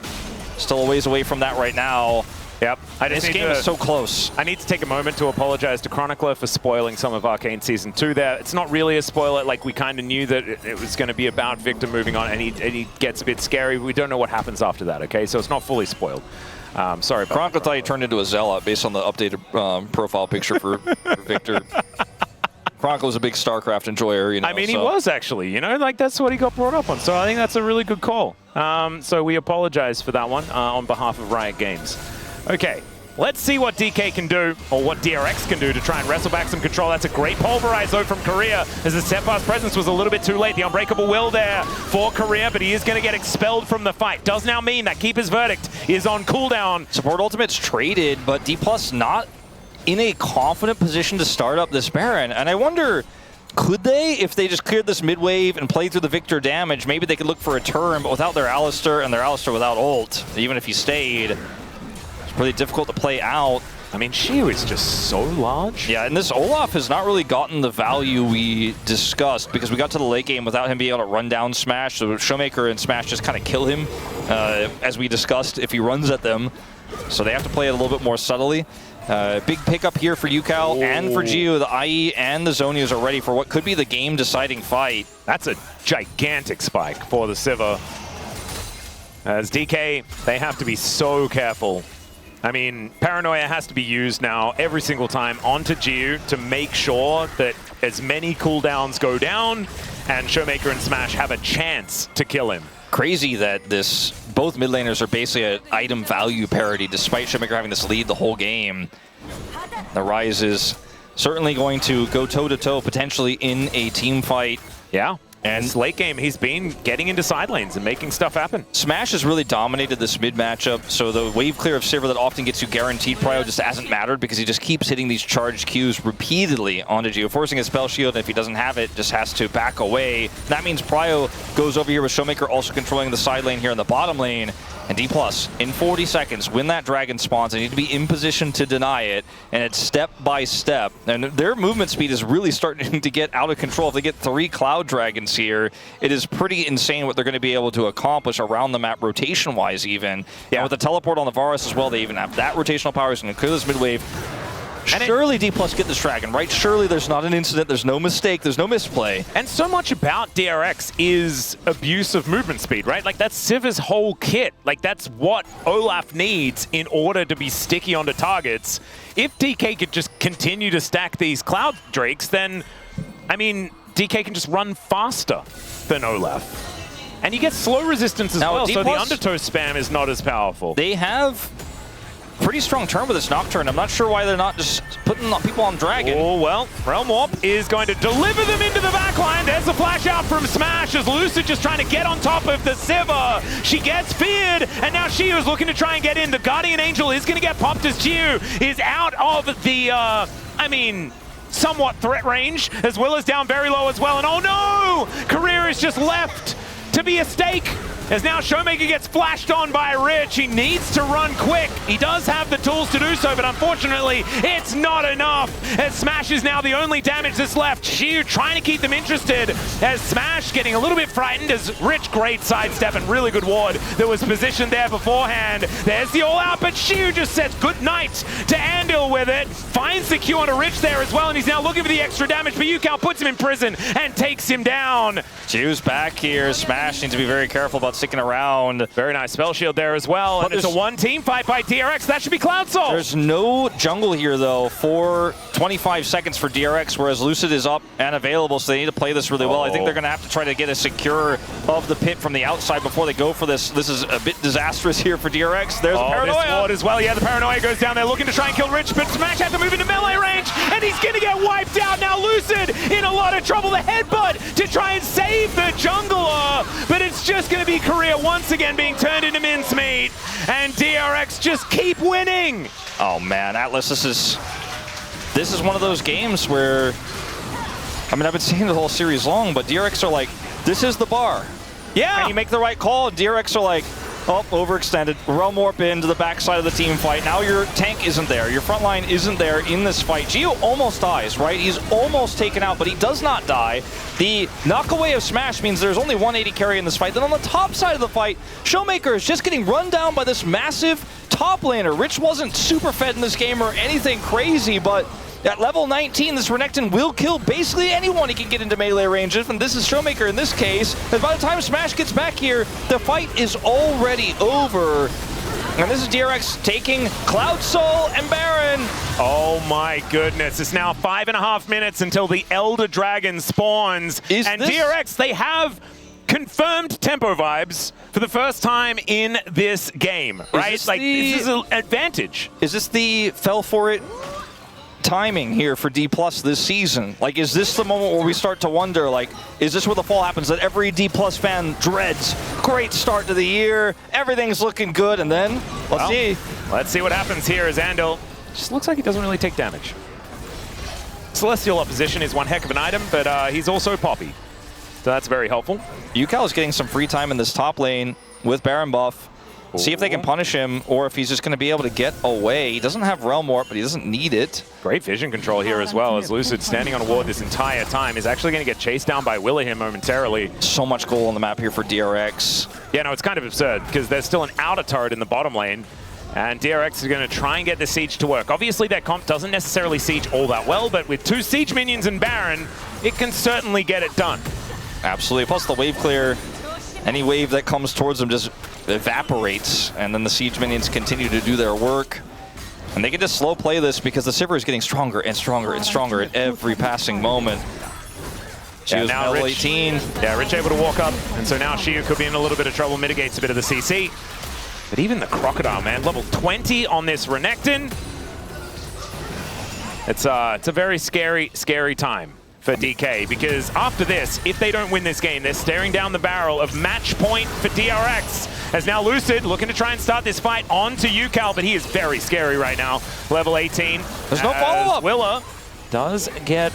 [SPEAKER 1] still a ways away from that right now.
[SPEAKER 2] Yep.
[SPEAKER 1] This game is so close.
[SPEAKER 2] I need to take a moment to apologize to Chronicler for spoiling some of Arcane Season 2 there. It's not really a spoiler. Like, we kind of knew that it was going to be about Victor moving on, and he gets a bit scary. We don't know what happens after that, okay? So it's not fully spoiled. Sorry about
[SPEAKER 1] Chronicler thought he turned into a Zealot based on the updated profile picture for Victor. Chronicle was a big StarCraft enjoyer, you know.
[SPEAKER 2] I mean, he was actually, you know, like that's what he got brought up on. So I think that's a really good call. So we apologize for that one on behalf of Riot Games. Okay, let's see what DK can do, or what DRX can do to try and wrestle back some control. That's a great pulverize though from Korea, as the Steadfast Presence was a little bit too late. The Unbreakable Will there for Korea, but he is going to get expelled from the fight. Does now mean that Keeper's Verdict is on cooldown.
[SPEAKER 1] Support Ultimate's traded, but D+ not in a confident position to start up this Baron. And I wonder, could they, if they just cleared this mid-wave and played through the Victor damage, maybe they could look for a turn, but without their Alistar and their Alistar without ult, even if he stayed, it's really difficult to play out.
[SPEAKER 2] I mean, Shiu is just so large.
[SPEAKER 1] Yeah, and this Olaf has not really gotten the value we discussed, because we got to the late game without him being able to run down Smash, so Showmaker and Smash just kind of kill him, as we discussed, if he runs at them. So they have to play it a little bit more subtly. Big pickup here for Yukao and for Gio. The IE and the Zhonya's are ready for what could be the game-deciding fight.
[SPEAKER 2] That's a gigantic spike for the Sivir. As DK, they have to be so careful. I mean, Paranoia has to be used now every single time onto Gio to make sure that as many cooldowns go down and Showmaker and Smash have a chance to kill him.
[SPEAKER 1] Crazy that both mid laners are basically at item value parity, despite Showmaker having this lead the whole game. The Rise is certainly going to go toe-to-toe, potentially in a team fight.
[SPEAKER 2] Yeah. And this late game, he's been getting into side lanes and making stuff happen.
[SPEAKER 1] Smash has really dominated this mid matchup, so the wave clear of Sivir that often gets you guaranteed prio just hasn't mattered, because he just keeps hitting these charged Qs repeatedly onto Gio, forcing his spell shield, and if he doesn't have it, just has to back away. That means prio goes over here with Showmaker also controlling the side lane here in the bottom lane. And D+, in 40 seconds, when that dragon spawns, they need to be in position to deny it, and it's step by step. And their movement speed is really starting to get out of control. If they get 3 Cloud Dragons here, it is pretty insane what they're going to be able to accomplish around the map, rotation-wise even. Yeah. And with the teleport on the Varus as well, they even have that rotational power, so they can clear this mid-wave. Surely D+ get this dragon, right? Surely there's not an incident, there's no mistake, there's no misplay.
[SPEAKER 2] And so much about DRX is abuse of movement speed, right? Like, that's Sivir's whole kit. Like, that's what Olaf needs in order to be sticky onto targets. If DK could just continue to stack these Cloud Drakes, then, I mean, DK can just run faster than Olaf. And you get slow resistance as well, so the undertow spam is not as powerful.
[SPEAKER 1] They have pretty strong turn with this Nocturne. I'm not sure why they're not just putting people on Dragon.
[SPEAKER 2] Oh, well, Realm Warp is going to deliver them into the backline. There's a flash out from Smash as Lucid just trying to get on top of the Sivir. She gets feared, and now Shiu is looking to try and get in. The Guardian Angel is going to get popped as Shiu is out of the, I mean, somewhat threat range, as well as down very low as well. And oh no! Career is just left to be a stake, as now Showmaker gets flashed on by Rich. He needs to run quick. He does have the tools to do so, but unfortunately, it's not enough. As Smash is now the only damage that's left. Xiu trying to keep them interested as Smash getting a little bit frightened as Rich, great sidestep and really good ward that was positioned there beforehand. There's the all-out, but Xiu just says good night to Andil with it. Finds the Q onto Rich there as well, and he's now looking for the extra damage, but Yukao puts him in prison and takes him down.
[SPEAKER 1] Xiu's back here. Smash needs to be very careful about sticking around.
[SPEAKER 2] Very nice spell shield there as well, and it's a one-team fight by DRX. That should be Cloud Soul.
[SPEAKER 1] There's no jungle here, though, for 25 seconds for DRX, whereas Lucid is up and available, so they need to play this really well. I think they're going to have to try to get a secure of the pit from the outside before they go for this. This is a bit disastrous here for DRX. There's the Paranoia.
[SPEAKER 2] This ward as well. Yeah, the Paranoia goes down there looking to try and kill Rich, but Smash has to move into melee range, and he's going to get wiped out. Now Lucid in a lot of trouble. The headbutt to try and save the jungler, but it's just going to be Korea once again being turned into mincemeat, and DRX just keep winning.
[SPEAKER 1] Oh man, Atlas, this is one of those games where, I mean, I've been saying the whole series long, but DRX are like, this is the bar.
[SPEAKER 2] Yeah.
[SPEAKER 1] And you make the right call, and DRX are like, oh, overextended. Realm Warp into the backside of the team fight. Now your tank isn't there. Your front line isn't there in this fight. Gio almost dies, right? He's almost taken out, but he does not die. The knockaway of Smash means there's only 180 carry in this fight. Then on the top side of the fight, Showmaker is just getting run down by this massive top laner. Rich wasn't super fed in this game or anything crazy, but at level 19, this Renekton will kill basically anyone he can get into melee range. And this is Showmaker in this case. And by the time Smash gets back here, the fight is already over. And this is DRX taking Cloud Soul and Baron.
[SPEAKER 2] Oh my goodness. It's now 5.5 minutes until the Elder Dragon spawns. DRX, they have confirmed tempo vibes for the first time in this game, right? This is an advantage.
[SPEAKER 1] Is this the fell for it timing here for D+ this season? Like, is this the moment where we start to wonder, like, is this where the fall happens that every D+ fan dreads? Great start to the year, everything's looking good, and then, let's see.
[SPEAKER 2] Let's see what happens here as Andil just looks like he doesn't really take damage. Celestial Opposition is one heck of an item, but he's also Poppy. So that's very helpful.
[SPEAKER 1] Yukao is getting some free time in this top lane with Baron buff. See if they can punish him, or if he's just going to be able to get away. He doesn't have Realm Warp, but he doesn't need it.
[SPEAKER 2] Great vision control here as well, as Lucid standing on a ward this entire time is actually going to get chased down by William momentarily.
[SPEAKER 1] So much gold on the map here for DRX.
[SPEAKER 2] Yeah, no, it's kind of absurd, because there's still an outer turret in the bottom lane, and DRX is going to try and get the siege to work. Obviously, their comp doesn't necessarily siege all that well, but with 2 siege minions and Baron, it can certainly get it done.
[SPEAKER 1] Absolutely. Plus the wave clear, any wave that comes towards them just evaporates, and then the siege minions continue to do their work. And they can just slow play this because the Sivir is getting stronger and stronger and stronger at every passing moment. Xiu's now level 18.
[SPEAKER 2] Yeah, Rich able to walk up, and so now Xiu could be in a little bit of trouble, mitigates a bit of the CC. But even the Crocodile, man, level 20 on this Renekton. It's a very scary time for DK, because after this, if they don't win this game, they're staring down the barrel of match point for DRX. As now Lucid looking to try and start this fight onto Yukao, but he is very scary right now. Level 18.
[SPEAKER 1] There's no follow-up.
[SPEAKER 2] Willa does get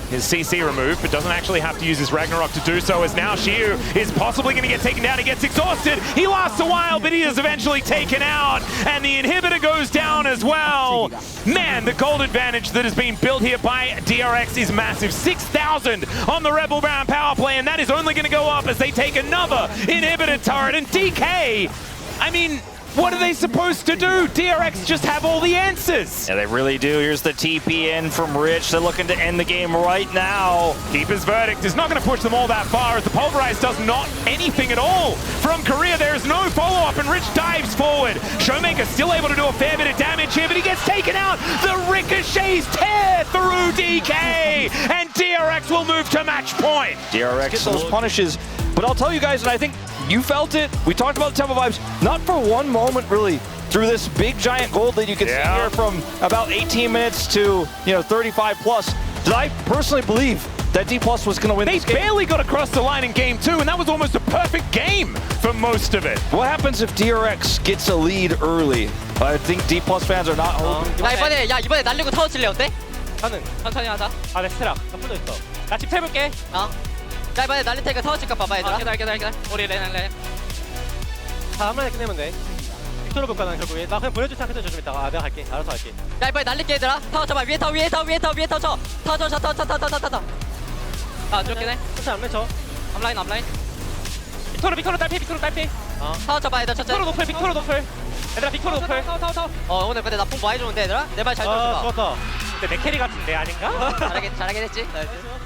[SPEAKER 2] his CC removed, but doesn't actually have to use his Ragnarok to do so, as now Xiu is possibly going to get taken down. He gets exhausted. He lasts a while, but he is eventually taken out, and the inhibitor goes down as well. Man, the gold advantage that has been built here by DRX is massive. 6,000 on the Rebel Baron power play, and that is only going to go up as they take another inhibitor turret. And DK, I mean, what are they supposed to do? DRX just have all the answers.
[SPEAKER 1] Yeah, they really do. Here's the TP in from Rich. They're looking to end the game right now.
[SPEAKER 2] Keeper's verdict is not going to push them all that far, as the Pulverize does not anything at all from Korea. There is no follow-up, and Rich dives forward. Showmaker still able to do a fair bit of damage here, but he gets taken out. The ricochets tear through DK, and DRX will move to match point.
[SPEAKER 1] DRX gets those punishes, but I'll tell you guys, and I think you felt it. We talked about the tempo vibes, not for one moment really, through this big giant gold lead you can see here from about 18 minutes to 35 plus. Did I personally believe that D+ was going to win this game?
[SPEAKER 2] They barely got across the line in game 2, and that was almost a perfect game for most of it.
[SPEAKER 1] What happens if DRX gets a lead early? I think D+ fans are not hoping.
[SPEAKER 3] 이번에 날리고 타워 칠래 어때?
[SPEAKER 4] 나는
[SPEAKER 3] 천천히 하자.
[SPEAKER 4] 내 스테라 나 풀려 있어. 나 집 해볼게.
[SPEAKER 3] 자 이번에 날릴 테니까 타워 칠까 봐봐 얘들아.
[SPEAKER 4] 기다려. 우리 레. 다 한 번에 끝내면 돼. 빅토르 볼 거야 난 결국에. 나 그냥 보내줄 생각해서 좀 이따가. 아 내가 갈게. 알아서 갈게.
[SPEAKER 3] 야 이번에 날릴게 얘들아. 타워 쳐봐. 위에 타워 쳐. 타워. 아 좋긴 해.
[SPEAKER 4] 천천히 안 맺혀.
[SPEAKER 3] 앞라인.
[SPEAKER 4] 빅토르 딸피.
[SPEAKER 3] 타워 쳐봐 얘들아 천천히.
[SPEAKER 4] 빅토르 노플. 얘들아 빅토르 노플. 타워.
[SPEAKER 3] 오늘 근데 나뽕 많이 주는데 얘들아. 내 말 잘 들어봐.
[SPEAKER 4] 죽었다. 근데 내 캐리 같은데 아닌가?
[SPEAKER 3] 잘하긴 했지. 나이스.